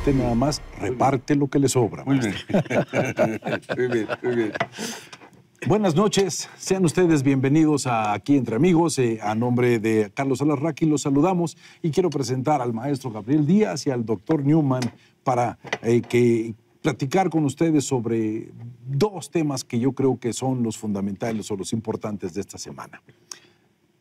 Usted nada más reparte lo que le sobra. Muy bien. Muy bien, muy bien. Buenas noches, sean ustedes bienvenidos a Aquí Entre Amigos. A nombre de Carlos Alarraqui los saludamos y quiero presentar al maestro Gabriel Díaz y al doctor Newman para platicar con ustedes sobre dos temas que yo creo que son los fundamentales o los importantes de esta semana.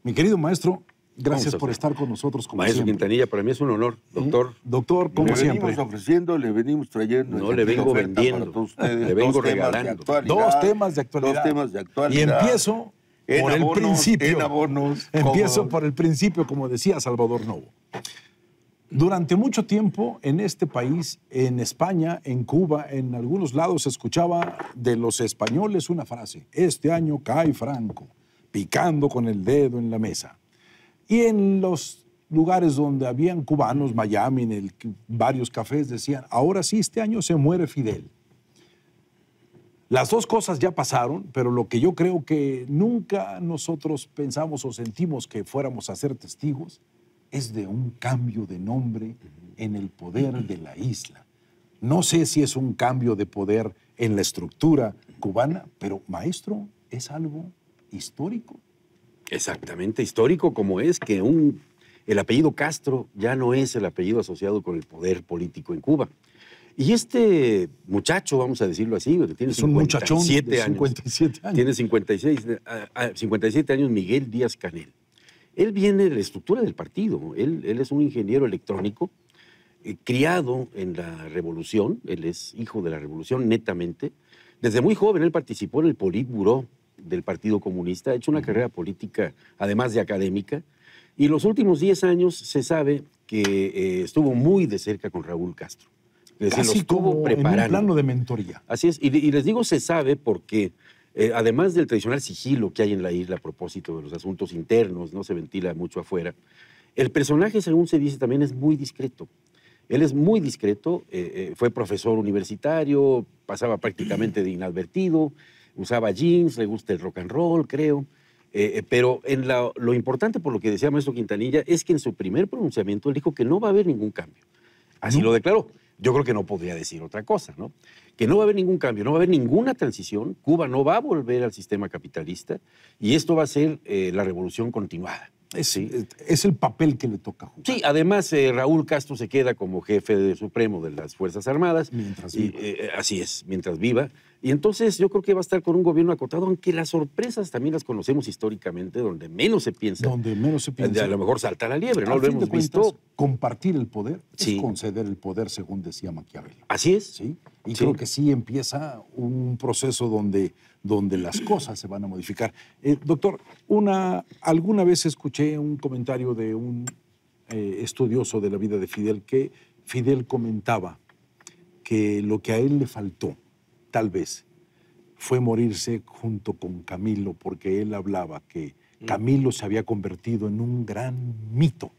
Mi querido maestro, gracias por estar con nosotros como Maestro siempre. Quintanilla, para mí es un honor, doctor. Doctor, como siempre. Le venimos ofreciendo, le venimos trayendo. No le vengo vendiendo, le vengo regalando. Dos temas de actualidad. Dos temas de actualidad. Y empiezo por el principio. En abonos. Empiezo por el principio, como decía Salvador Novo. Durante mucho tiempo en este país, en España, en Cuba, en algunos lados se escuchaba de los españoles una frase: este año cae Franco, picando con el dedo en la mesa. Y en los lugares donde habían cubanos, Miami, en varios cafés, decían: ahora sí, este año se muere Fidel. Las dos cosas ya pasaron, pero lo que yo creo que nunca nosotros pensamos o sentimos que fuéramos a ser testigos es de un cambio de nombre en el poder de la isla. No sé si es un cambio de poder en la estructura cubana, pero, maestro, es algo histórico. Exactamente, histórico como es que el apellido Castro ya no es el apellido asociado con el poder político en Cuba. Y este muchacho, vamos a decirlo así, tiene 57 años. 57 años. Tiene 57 años, Miguel Díaz Canel. Él viene de la estructura del partido. Él es un ingeniero electrónico, criado en la Revolución. Él es hijo de la Revolución, netamente. Desde muy joven él participó en el Politburó del Partido Comunista, ha hecho una carrera política, además de académica, y los últimos 10 años se sabe que estuvo muy de cerca con Raúl Castro. Es decir, Casi lo estuvo como preparando. en un plano de mentoría. Así es, y les digo se sabe porque además del tradicional sigilo que hay en la isla a propósito de los asuntos internos, no se ventila mucho afuera, el personaje, según se dice, también es muy discreto. Él es muy discreto, fue profesor universitario, pasaba prácticamente de inadvertido, usaba jeans, le gusta el rock and roll, creo. Pero lo importante, por lo que decía maestro Quintanilla, es que en su primer pronunciamiento él dijo que no va a haber ningún cambio. Así lo declaró. Yo creo que no podría decir otra cosa, ¿no? Que no va a haber ningún cambio, no va a haber ninguna transición, Cuba no va a volver al sistema capitalista y esto va a ser la revolución continuada. ¿Sí? Es el papel que le toca jugar. Sí, además Raúl Castro se queda como jefe supremo de las Fuerzas Armadas. Mientras viva. Así es, mientras viva. Y entonces yo creo que va a estar con un gobierno acotado, aunque las sorpresas también las conocemos históricamente, donde menos se piensa. Donde menos se piensa. A lo mejor salta la liebre, ¿no? Al Lo fin hemos de cuentas, visto. compartir el poder Sí. es conceder el poder, según decía Maquiavelo. Así es. ¿Sí? Y Sí. creo que sí empieza un proceso donde las cosas se van a modificar. Doctor, alguna vez escuché un comentario de un estudioso de la vida de Fidel, que Fidel comentaba que lo que a él le faltó, tal vez, fue morirse junto con Camilo, porque él hablaba que Camilo se había convertido en un gran mito.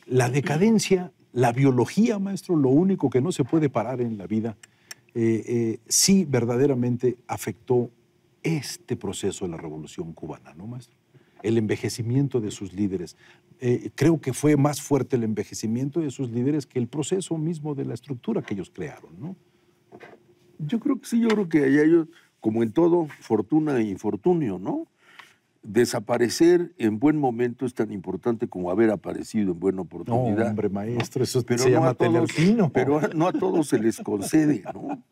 La decadencia, la biología, maestro, lo único que no se puede parar en la vida, sí verdaderamente afectó este proceso de la Revolución Cubana, ¿no, maestro? El envejecimiento de sus líderes. Creo que fue más fuerte el envejecimiento de sus líderes que el proceso mismo de la estructura que ellos crearon, ¿no? Yo creo que sí, yo creo que allá ellos, como en todo, fortuna e infortunio, ¿no? Desaparecer en buen momento es tan importante como haber aparecido en buena No, oportunidad. hombre, maestro, eso Pero se no llama a todos, tener tino. pero no a todos se les concede, ¿no?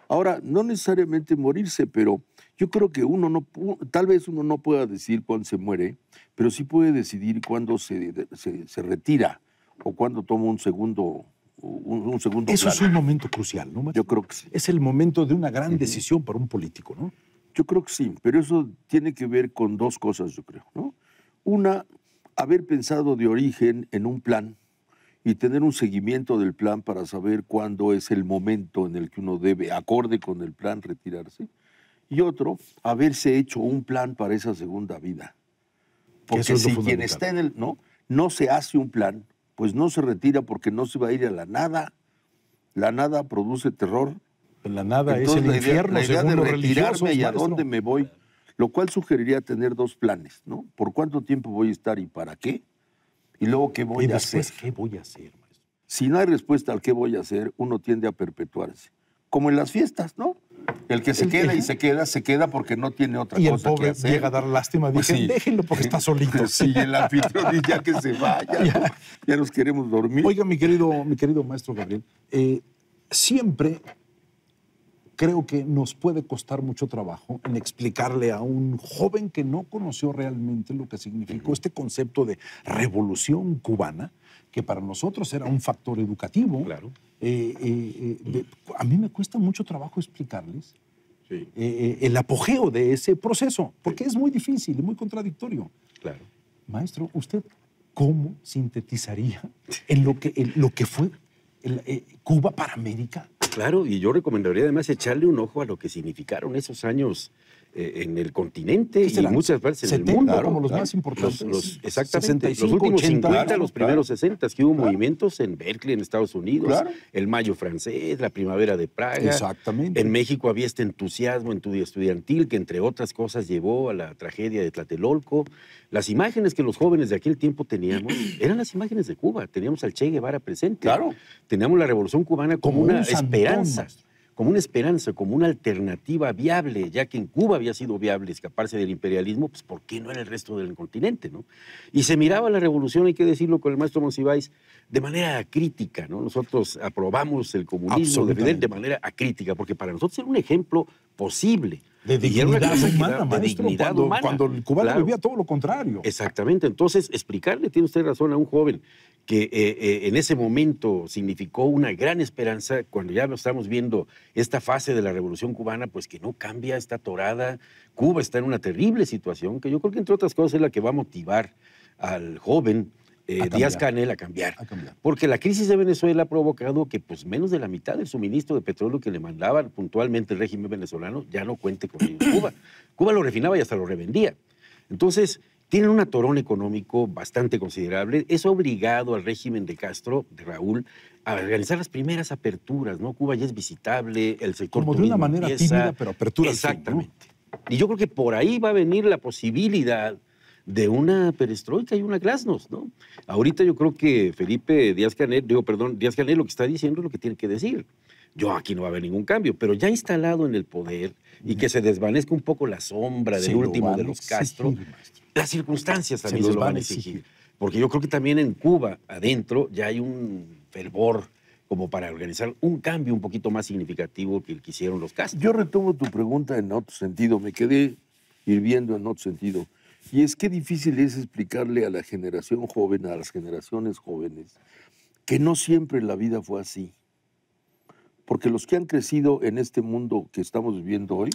Ahora, no necesariamente morirse, pero yo creo que tal vez uno no pueda decir cuándo se muere, pero sí puede decidir cuándo se retira o cuándo toma un segundo Eso es plano. un momento crucial, ¿no, maestro? Yo creo que sí. Es el momento de una gran decisión para un político, ¿no? Yo creo que sí, pero eso tiene que ver con dos cosas, yo creo, ¿no? Una, haber pensado de origen en un plan y tener un seguimiento del plan para saber cuándo es el momento en el que uno debe, acorde con el plan, retirarse. Y otro, haberse hecho un plan para esa segunda vida. Porque Eso es lo si quien fundamental. está en no se hace un plan, pues no se retira porque no se va a ir a la nada. La nada produce terror. La nada Entonces, es el infierno, la idea según de los retirarme religiosos, y a maestro. dónde me voy, lo cual sugeriría tener dos planes, ¿no? ¿Por cuánto tiempo voy a estar y para qué? Y luego, ¿qué voy ¿Y a hacer? después qué voy a hacer, maestro? si no hay respuesta al qué voy a hacer, uno tiende a perpetuarse. Como en las fiestas, ¿no? El que se queda y se queda porque no tiene otra y cosa el pobre que hacer. llega a dar lástima. Pues Dije, sí. déjenlo porque está solito. Sí, el anfitrión dice ya que se vaya, ¿no? Ya nos queremos dormir. Oiga, mi querido maestro Gabriel, siempre creo que nos puede costar mucho trabajo en explicarle a un joven que no conoció realmente lo que significó este concepto de revolución cubana, que para nosotros era un factor educativo. Claro. A mí me cuesta mucho trabajo explicarles el apogeo de ese proceso, porque es muy difícil y muy contradictorio. Claro. Maestro, ¿usted cómo sintetizaría en lo que fue Cuba para América? Claro, y yo recomendaría además echarle un ojo a lo que significaron esos años en el continente y muchas partes en el mundo. Como los más importantes. Exactamente, 65, los últimos 80, 50, los primeros 60, que hubo movimientos en Berkeley, en Estados Unidos, el Mayo francés, la Primavera de Praga. Exactamente. En México había este entusiasmo estudiantil que, entre otras cosas, llevó a la tragedia de Tlatelolco. Las imágenes que los jóvenes de aquel tiempo teníamos eran las imágenes de Cuba. Teníamos al Che Guevara presente. Claro. Teníamos la Revolución Cubana como una esperanza. Maestro. Como una esperanza, como una alternativa viable, ya que en Cuba había sido viable escaparse del imperialismo, pues ¿por qué no en el resto del continente, no? Y se miraba la revolución, hay que decirlo con el maestro Monsiváis, de manera acrítica, ¿no? Nosotros aprobamos el comunismo de Fidel de manera acrítica, porque para nosotros era un ejemplo posible. De dignidad humana, maestro, humana. Cuando el cubano vivía todo lo contrario. Exactamente. Entonces, explicarle, tiene usted razón, a un joven que en ese momento significó una gran esperanza, cuando ya estamos viendo esta fase de la Revolución Cubana, pues que no cambia, está atorada. Cuba está en una terrible situación, que yo creo que, entre otras cosas, es la que va a motivar al joven Díaz-Canel a cambiar. Porque la crisis de Venezuela ha provocado que pues, menos de la mitad del suministro de petróleo que le mandaban puntualmente el régimen venezolano ya no cuente con ello en Cuba. Cuba lo refinaba y hasta lo revendía. Entonces, tienen un atorón económico bastante considerable. Eso ha obligado al régimen de Castro, de Raúl, a organizar las primeras aperturas, ¿no? Cuba ya es visitable, el sector como de una manera tímida, pero apertura. Exactamente. Sí, ¿no? Y yo creo que por ahí va a venir la posibilidad de una perestroika y una glasnost, ¿no? Ahorita yo creo que Felipe Díaz-Canel, Díaz-Canel lo que está diciendo es lo que tiene que decir. Yo aquí no va a haber ningún cambio, pero ya instalado en el poder y que se desvanezca un poco la sombra del último de los Castro, las circunstancias también se lo van a exigir. Porque yo creo que también en Cuba, adentro, ya hay un fervor como para organizar un cambio un poquito más significativo que el que hicieron los Castro. Yo retomo tu pregunta en otro sentido, me quedé hirviendo en otro sentido. Y es que difícil es explicarle a la generación joven, a las generaciones jóvenes, que no siempre la vida fue así. Porque los que han crecido en este mundo que estamos viviendo hoy,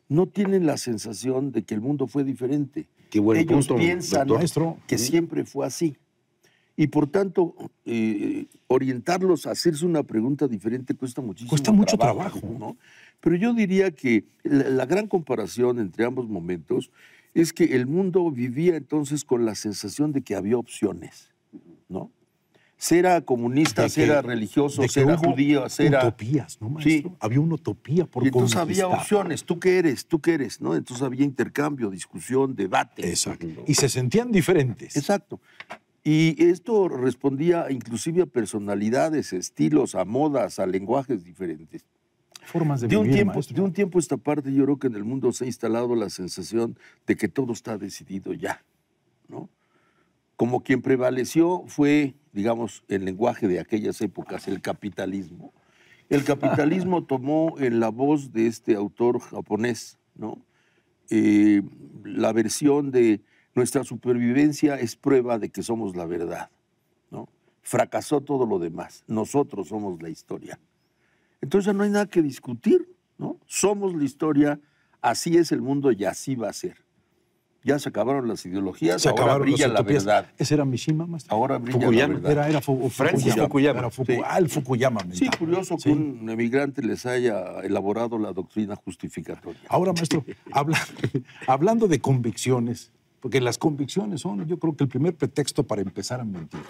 no tienen la sensación de que el mundo fue diferente. Qué buen Ellos punto, piensan doctor, que siempre fue así. Y por tanto, orientarlos a hacerse una pregunta diferente cuesta muchísimo Cuesta mucho trabajo, ¿no? Pero yo diría que la gran comparación entre ambos momentos es que el mundo vivía entonces con la sensación de que había opciones, ¿no? Ser comunista, ser religioso, ser judío, ser utopías, ¿no, maestro? Sí. Había una utopía por conquistar. Entonces había opciones. ¿Tú qué eres? ¿No? Entonces había intercambio, discusión, debate. Exacto. ¿No? Y se sentían diferentes. Exacto. Y esto respondía inclusive a personalidades, estilos, a modas, a lenguajes diferentes. Formas de vivir, de un tiempo a esta parte, yo creo que en el mundo se ha instalado la sensación de que todo está decidido ya, ¿no? Como quien prevaleció fue, digamos, el lenguaje de aquellas épocas, el capitalismo. El capitalismo tomó en la voz de este autor japonés, ¿no? La versión de nuestra supervivencia es prueba de que somos la verdad, ¿no? Fracasó todo lo demás. Nosotros somos la historia. Entonces ya no hay nada que discutir, ¿no? Somos la historia, así es el mundo y así va a ser. Ya se acabaron las ideologías, ahora brilla la verdad. ¿Ese era Mishima, maestro? Ahora brilla Fukuyama. la verdad. Era Francis Fukuyama. El Fukuyama. Sí, curioso que un emigrante les haya elaborado la doctrina justificatoria. Ahora, maestro, hablando de convicciones, porque las convicciones son, yo creo que el primer pretexto para empezar a mentir.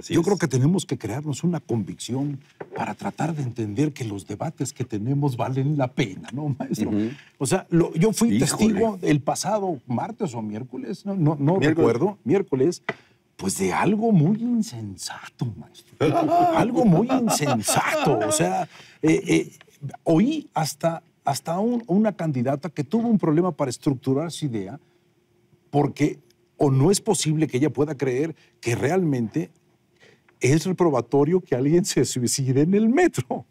Yo creo que tenemos que crearnos una convicción para tratar de entender que los debates que tenemos valen la pena, ¿no, maestro? O sea, yo fui testigo el pasado martes o miércoles, no recuerdo, miércoles, pues de algo muy insensato, maestro. Algo muy insensato. O sea, oí hasta una candidata que tuvo un problema para estructurar su idea porque o no es posible que ella pueda creer que realmente es reprobatorio que alguien se suicide en el metro.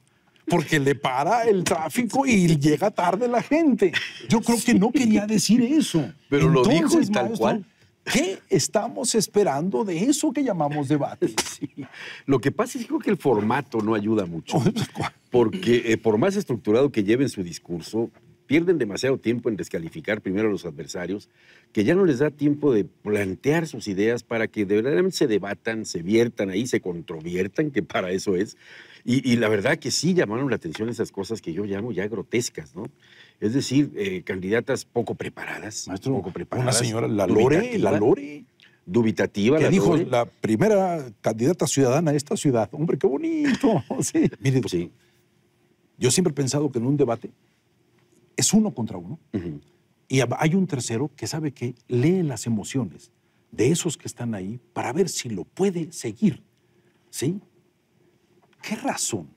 Porque le para el tráfico y llega tarde la gente. Yo creo que no quería decir eso. Pero entonces, lo dijo y tal maestro, cual. ¿qué estamos esperando de eso que llamamos debate? Sí. Lo que pasa es que creo que el formato no ayuda mucho. Porque por más estructurado que lleven su discurso, pierden demasiado tiempo en descalificar primero a los adversarios, que ya no les da tiempo de plantear sus ideas para que de verdaderamente se debatan, se viertan ahí, se controviertan, que para eso es. Y la verdad que sí llamaron la atención esas cosas que yo llamo ya grotescas, ¿no? Es decir, candidatas poco preparadas. Maestro, poco preparadas, una señora, la Lore, dubitativa. que la dijo Lore. la primera candidata ciudadana a esta ciudad. Hombre, qué bonito. Sí. Mire, Sí. yo siempre he pensado que en un debate es uno contra uno. Ujú. Y hay un tercero que sabe que lee las emociones de esos que están ahí para ver si lo puede seguir. ¿Sí? ¿Qué razón?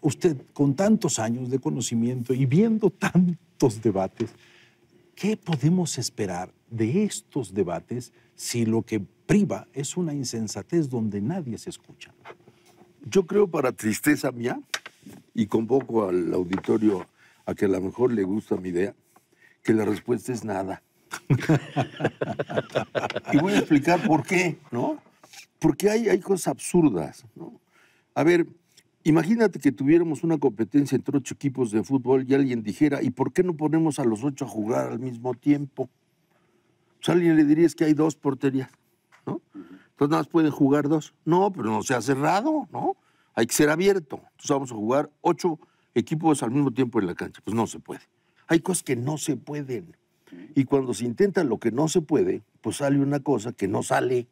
Usted, con tantos años de conocimiento y viendo tantos debates, ¿qué podemos esperar de estos debates si lo que priva es una insensatez donde nadie se escucha? Yo creo, para tristeza mía, y convoco al auditorio a que a lo mejor le gusta mi idea, que la respuesta es nada. Y voy a explicar por qué, ¿no? Porque hay cosas absurdas, ¿no? A ver, imagínate que tuviéramos una competencia entre 8 equipos de fútbol y alguien dijera, ¿y por qué no ponemos a los 8 a jugar al mismo tiempo? Pues alguien le diría, es que hay 2 porterías, ¿no? Entonces nada más pueden jugar 2. No, pero no sea cerrado, ¿no? Hay que ser abierto. Entonces vamos a jugar 8 equipos al mismo tiempo en la cancha. Pues no se puede. Hay cosas que no se pueden. Y cuando se intenta lo que no se puede, pues sale una cosa que no sale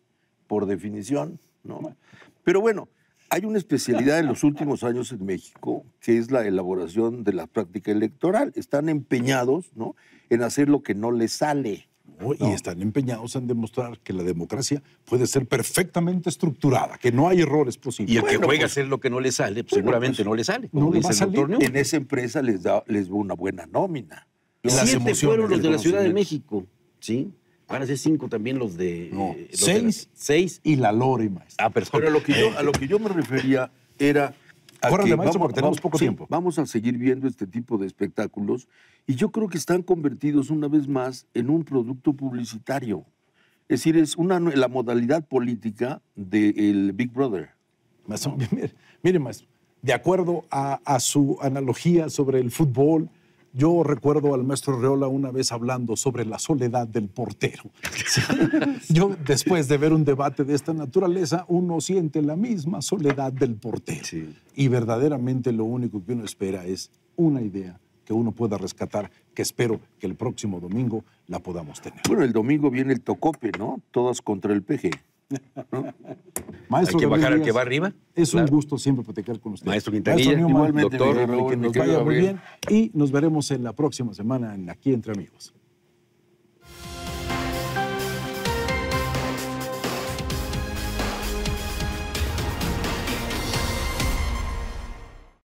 por definición, ¿no? Pero bueno, hay una especialidad en los últimos años en México, que es la elaboración de la práctica electoral. Están empeñados, ¿no?, en hacer lo que no les sale. ¿No? Y están empeñados en demostrar que la democracia puede ser perfectamente estructurada, que no hay errores posibles. Y el que Bueno, juega a pues, hacer lo que no le sale, pues seguramente no le sale. no Como le dice va a el doctor salir. Newman. En esa empresa les va una buena nómina. Las 7 emociones, fueron los el de la Ciudad de conocimiento. México, ¿sí? Van a ser 5 también los de... No, los de la- 6. 6. Y la Lore, maestro. Ah, perdón. Pero a lo que yo me refería era... a Córrale, que maestro, porque tenemos poco tiempo. Vamos a seguir viendo este tipo de espectáculos y yo creo que están convertidos una vez más en un producto publicitario. Es decir, es la modalidad política del Big Brother. Maestro, mire, maestro, de acuerdo a su analogía sobre el fútbol, yo recuerdo al maestro Reola una vez hablando sobre la soledad del portero. Yo, después de ver un debate de esta naturaleza, uno siente la misma soledad del portero. Sí. Y verdaderamente lo único que uno espera es una idea que uno pueda rescatar, que espero que el próximo domingo la podamos tener. Bueno, el domingo viene el Tocope, ¿no? Todas contra el PG. Maestro Hay que bajar Gabriel al que Díaz, va arriba. Es un Claro. gusto siempre platicar con usted. Maestro Quintanilla, Newman, igualmente, doctor, mi querido Raúl, que mi nos querido vaya muy Gabriel. bien y nos veremos en la próxima semana en Aquí Entre Amigos.